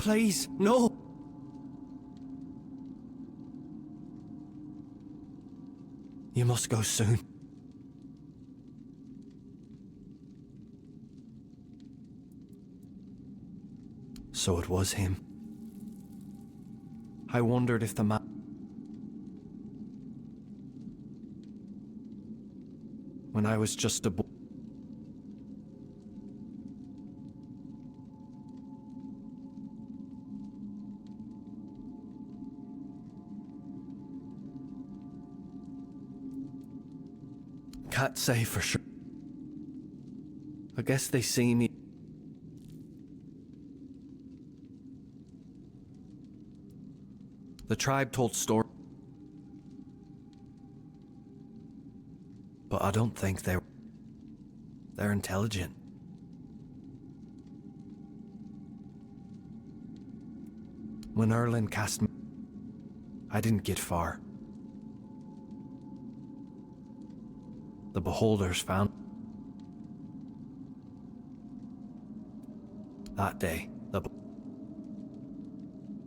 Please, no! You must go soon. So it was him. I wondered if the man... When I was just a boy... Can't say for sure. I guess they see me. The tribe told stories, but I don't think they're intelligent. When Erlin cast me, I didn't get far. The beholders found that day.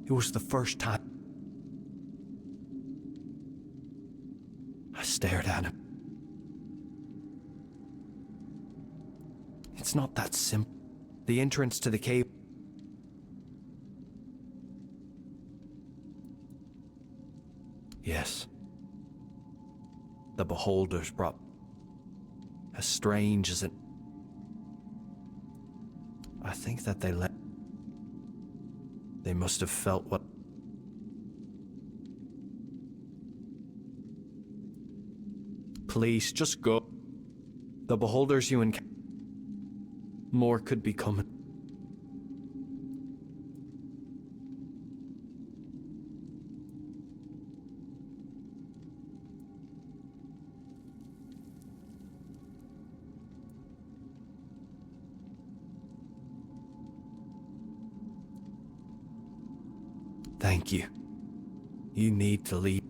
It was the first time I stared at him. It's not that simple. The entrance to the cave. Yes. The beholders brought, as strange as it... I think that they must have felt what... Please, just go. The beholders you encounter... More could be coming. Thank you. You need to leave.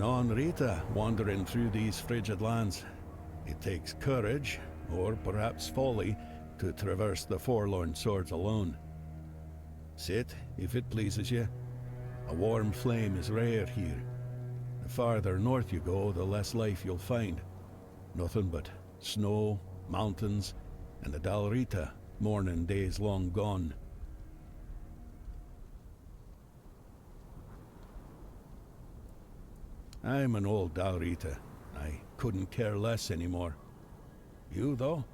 non-Rita wandering through these frigid lands. It takes courage, or perhaps folly, to traverse the forlorn swords alone. Sit, if it pleases you. A warm flame is rare here. The farther north you go, the less life you'll find. Nothing but snow, mountains, and the Dalrita, mourning days long gone. I'm an old Dalrita. I couldn't care less anymore. You, though?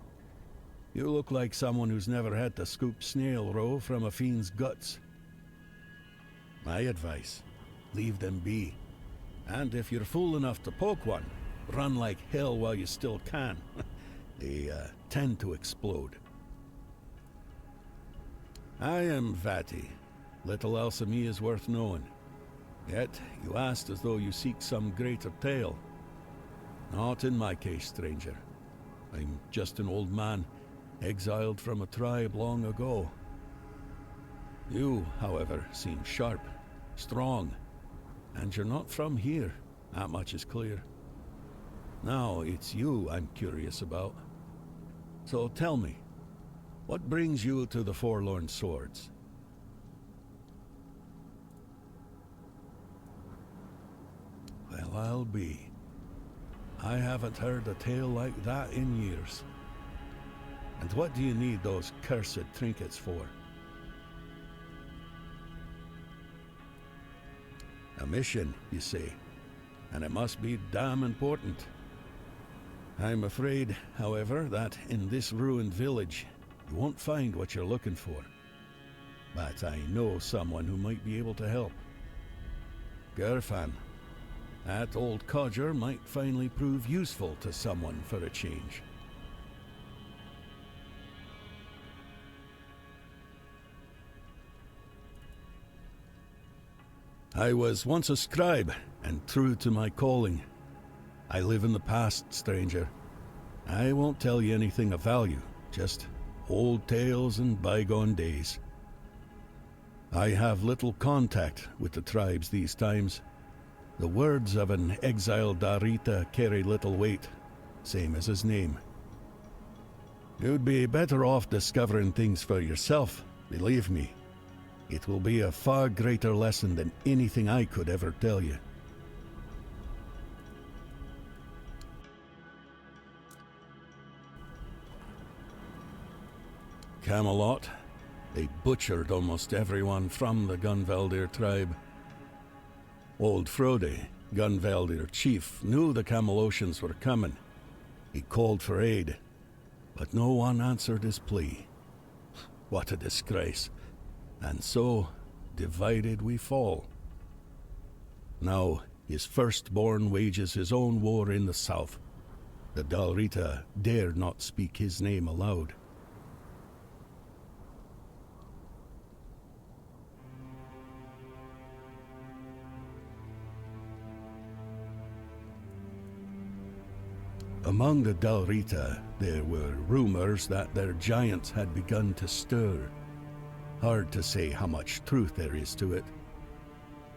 You look like someone who's never had to scoop snail roe from a fiend's guts. My advice, leave them be. And if you're fool enough to poke one, run like hell while you still can. They tend to explode. I am Vati. Little else of me is worth knowing. Yet you asked as though you seek some greater tale. Not in my case, stranger. I'm just an old man, exiled from a tribe long ago. You, however, seem sharp, strong, and you're not from here. That much is clear. Now, it's you I'm curious about. So tell me, what brings you to the Forlorn Swords? Well, I'll be. I haven't heard a tale like that in years. And what do you need those cursed trinkets for? A mission, you say, and it must be damn important. I'm afraid, however, that in this ruined village, you won't find what you're looking for. But I know someone who might be able to help. Gerfan. That old codger might finally prove useful to someone for a change. I was once a scribe, and true to my calling. I live in the past, stranger. I won't tell you anything of value, just old tales and bygone days. I have little contact with the tribes these times. The words of an exiled Darita carry little weight, same as his name. You'd be better off discovering things for yourself, believe me. It will be a far greater lesson than anything I could ever tell you. Camelot. They butchered almost everyone from the Gunvaldir tribe. Old Frode, Gunvaldir chief, knew the Camelosians were coming. He called for aid, but no one answered his plea. What a disgrace. And so, divided we fall. Now, his firstborn wages his own war in the south. The Dalrita dared not speak his name aloud. Among the Dalrita, there were rumors that their giants had begun to stir. Hard to say how much truth there is to it.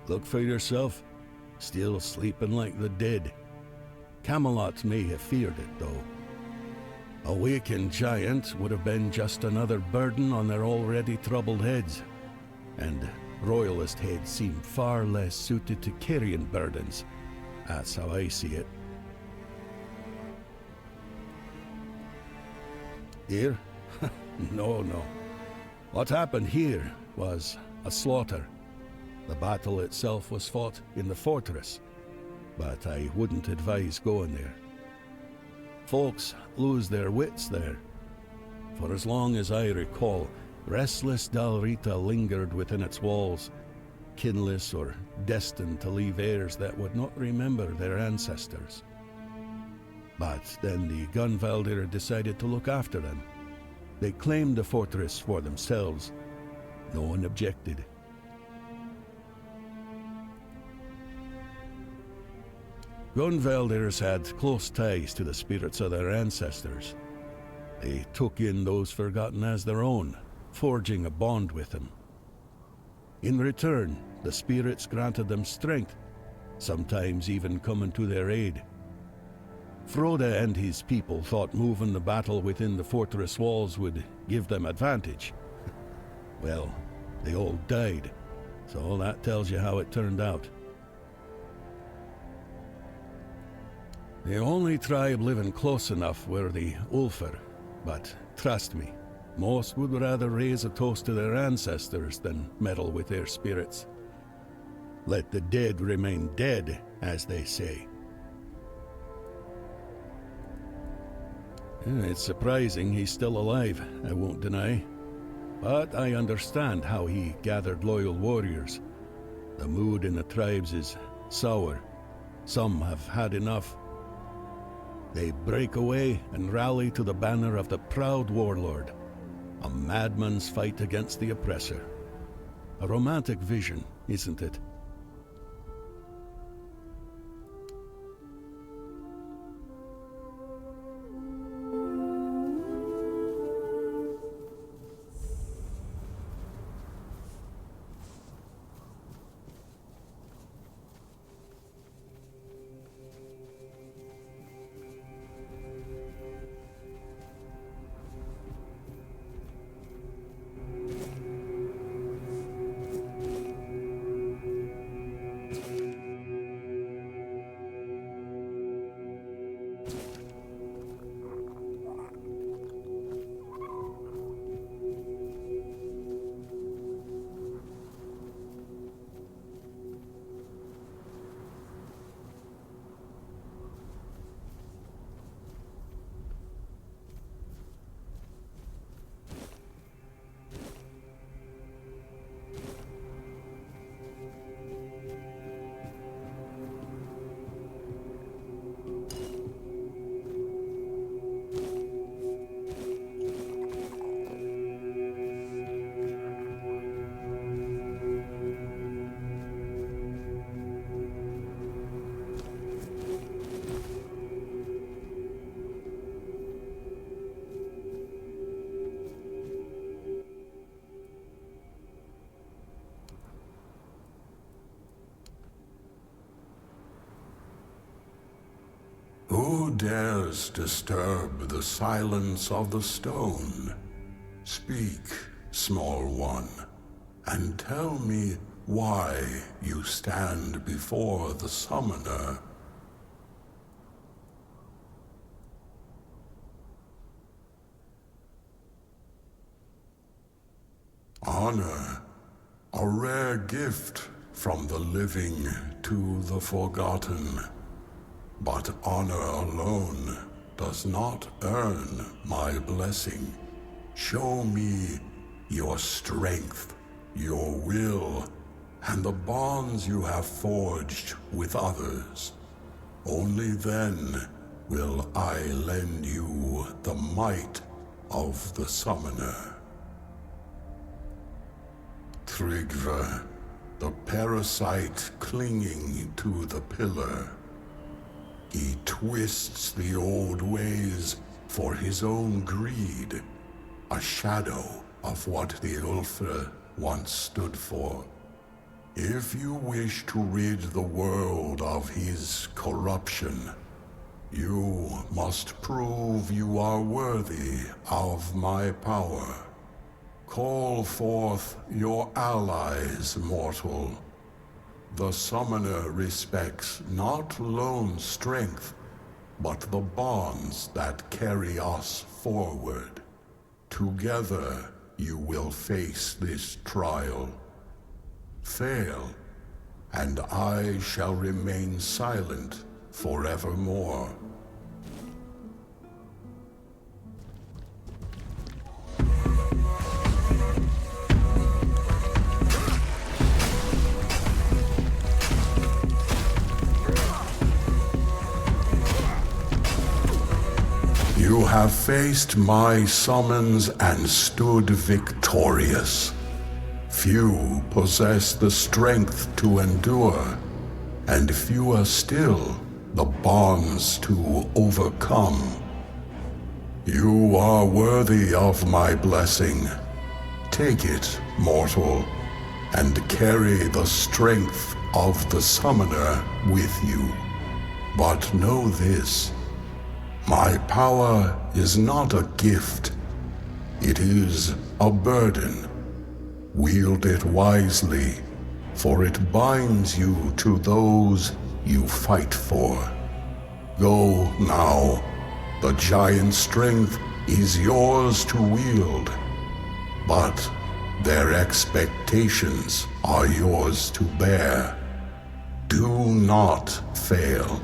Look for yourself. Still sleeping like the dead. Camelot may have feared it, though. A wakened giant would have been just another burden on their already troubled heads. And royalist heads seem far less suited to carrying burdens. That's how I see it. Here? No. What happened here was a slaughter. The battle itself was fought in the fortress, but I wouldn't advise going there. Folks lose their wits there. For as long as I recall, restless Dalrita lingered within its walls, kinless or destined to leave heirs that would not remember their ancestors. But then the Gunvaldir decided to look after them. They claimed the fortress for themselves. No one objected. Gunvaldirs had close ties to the spirits of their ancestors. They took in those forgotten as their own, forging a bond with them. In return, the spirits granted them strength, sometimes even coming to their aid. Frode and his people thought moving the battle within the fortress walls would give them advantage. Well, they all died, so that tells you how it turned out. The only tribe living close enough were the Ulfar, but trust me, most would rather raise a toast to their ancestors than meddle with their spirits. Let the dead remain dead, as they say. It's surprising he's still alive, I won't deny. But I understand how he gathered loyal warriors. The mood in the tribes is sour. Some have had enough. They break away and rally to the banner of the proud warlord. A madman's fight against the oppressor. A romantic vision, isn't it? Who dares disturb the silence of the stone? Speak, small one, and tell me why you stand before the summoner. Honor, a rare gift from the living to the forgotten. But honor alone does not earn my blessing. Show me your strength, your will, and the bonds you have forged with others. Only then will I lend you the might of the summoner. Tryggve, the parasite clinging to the pillar. He twists the old ways for his own greed, a shadow of what the Ulfr once stood for. If you wish to rid the world of his corruption, you must prove you are worthy of my power. Call forth your allies, mortal. The summoner respects not lone strength, but the bonds that carry us forward. Together you will face this trial. Fail, and I shall remain silent forevermore. You have faced my summons and stood victorious. Few possess the strength to endure, and fewer still the bonds to overcome. You are worthy of my blessing. Take it, mortal, and carry the strength of the summoner with you. But know this, my power is not a gift. It is a burden. Wield it wisely, for it binds you to those you fight for. Go now. The giant strength is yours to wield, but their expectations are yours to bear. Do not fail.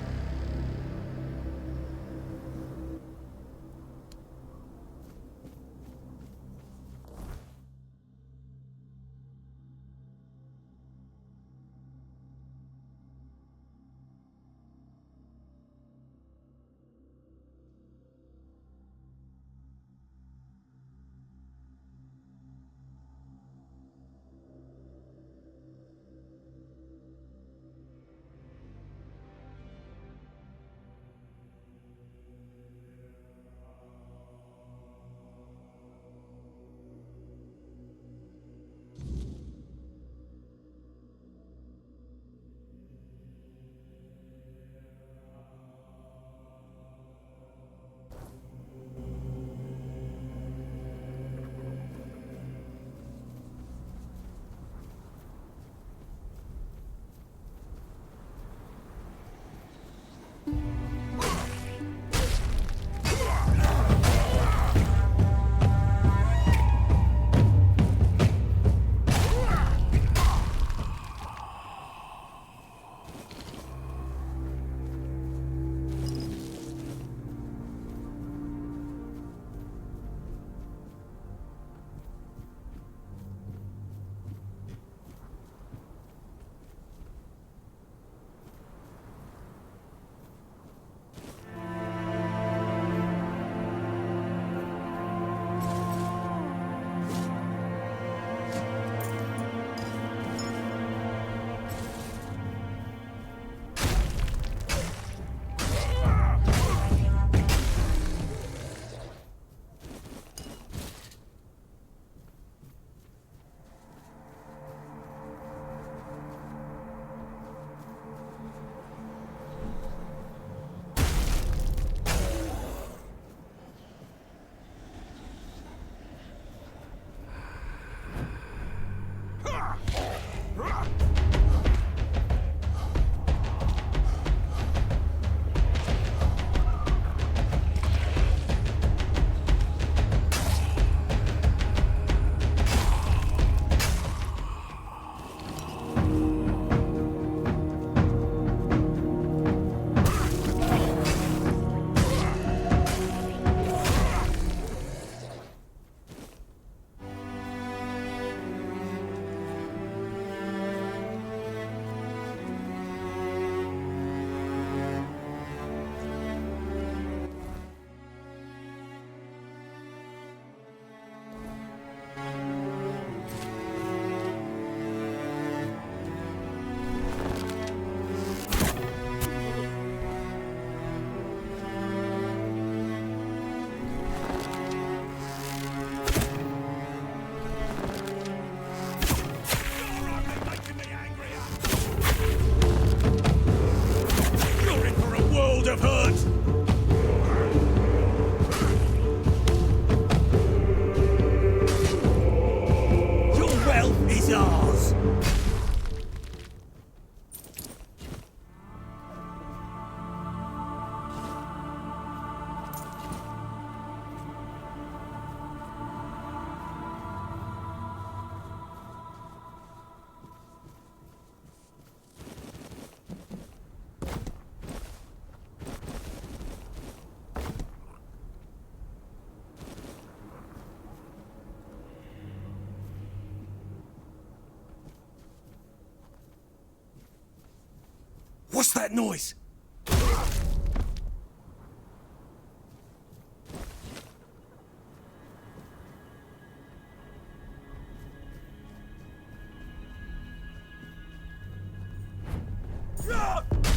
What's that noise?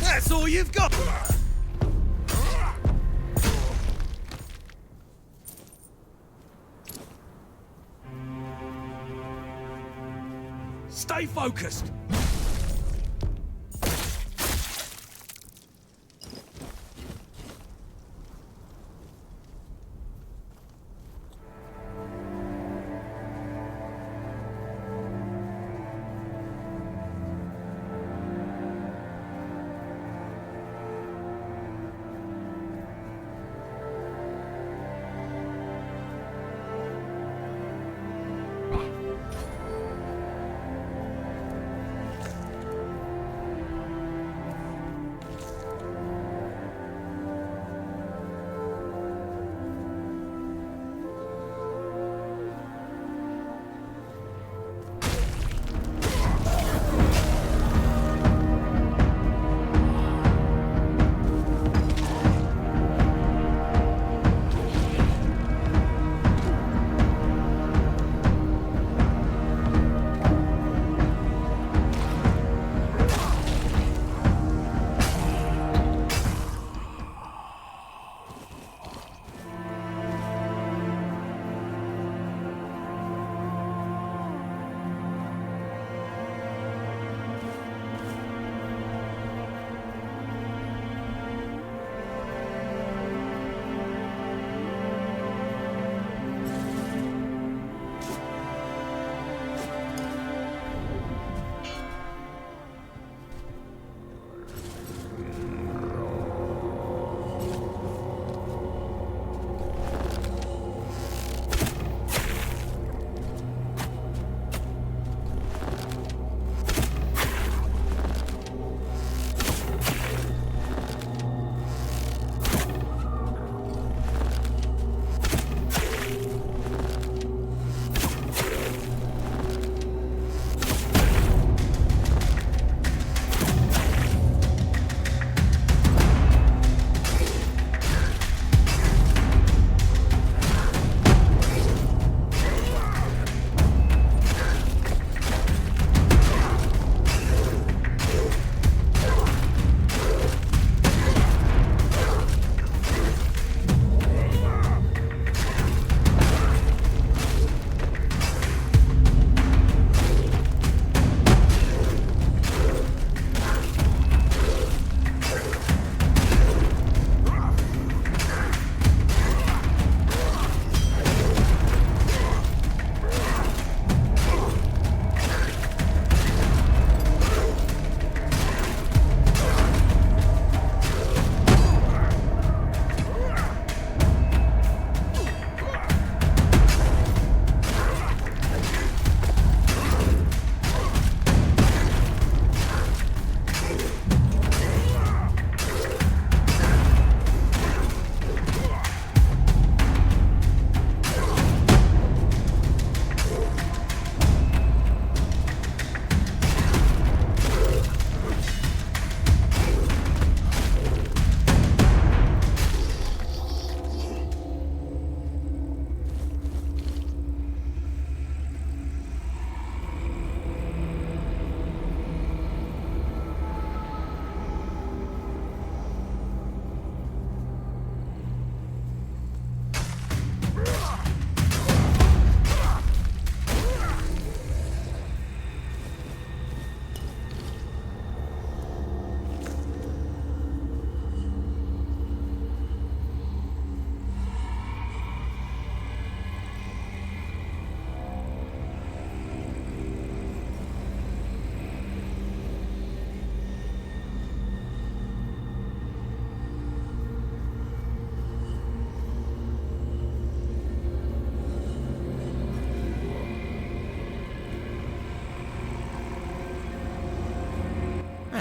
That's all you've got! Stay Stay focused!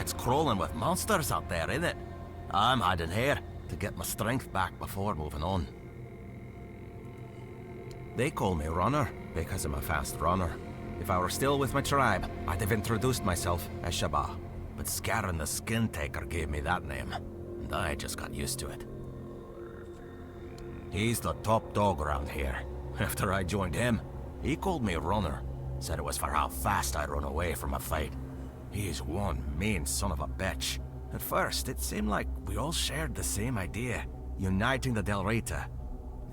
It's crawling with monsters out there, isn't it? I'm hiding here to get my strength back before moving on. They call me Runner because I'm a fast runner. If I were still with my tribe, I'd have introduced myself as Shaba. But Scarin the Skin Taker gave me that name, and I just got used to it. He's the top dog around here. After I joined him, he called me Runner. Said it was for how fast I run away from a fight. He's one mean son of a bitch. At first, it seemed like we all shared the same idea, uniting the Del Reyta,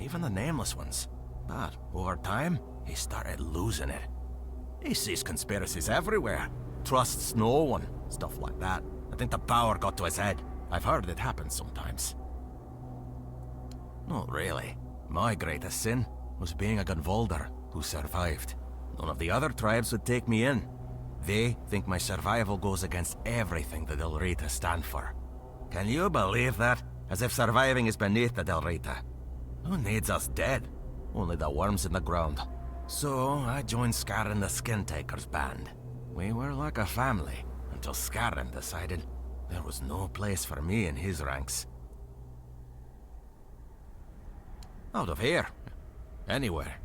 even the Nameless ones. But over time, he started losing it. He sees conspiracies everywhere. Trusts no one. Stuff like that. I think the power got to his head. I've heard it happens sometimes. Not really. My greatest sin was being a Gunvalder who survived. None of the other tribes would take me in. They think my survival goes against everything the Delrita stand for. Can you believe that? As if surviving is beneath the Delrita. Who needs us dead? Only the worms in the ground. So I joined Scarran the Skin Taker's band. We were like a family, until Scarran decided there was no place for me in his ranks. Out of here. Anywhere.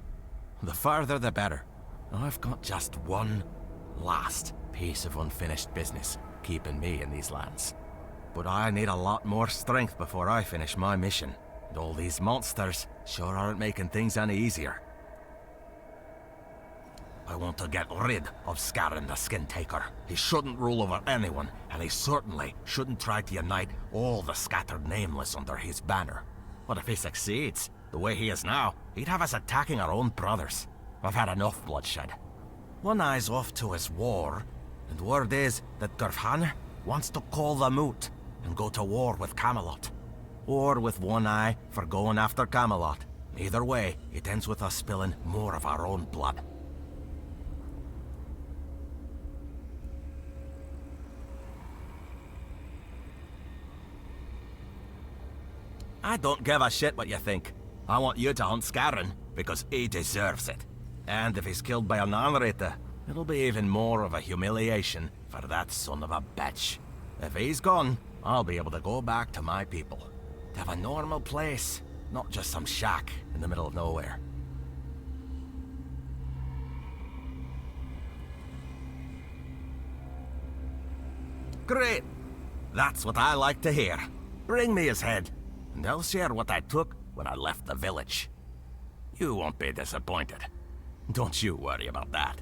The farther the better. I've got just one last piece of unfinished business keeping me in these lands. But I need a lot more strength before I finish my mission. And all these monsters sure aren't making things any easier. I want to get rid of Scarran the Skin Taker. He shouldn't rule over anyone, and he certainly shouldn't try to unite all the scattered nameless under his banner. But if he succeeds, the way he is now, he'd have us attacking our own brothers. I've had enough bloodshed. One eye's off to his war, and word is that Gurfhan wants to call the moot and go to war with Camelot. Or with one eye for going after Camelot. Either way, it ends with us spilling more of our own blood. I don't give a shit what you think. I want you to hunt Scarran, because he deserves it. And if he's killed by a non-Rita, it'll be even more of a humiliation for that son of a bitch. If he's gone, I'll be able to go back to my people. To have a normal place, not just some shack in the middle of nowhere. Great! That's what I like to hear. Bring me his head, and I'll share what I took when I left the village. You won't be disappointed. Don't you worry about that.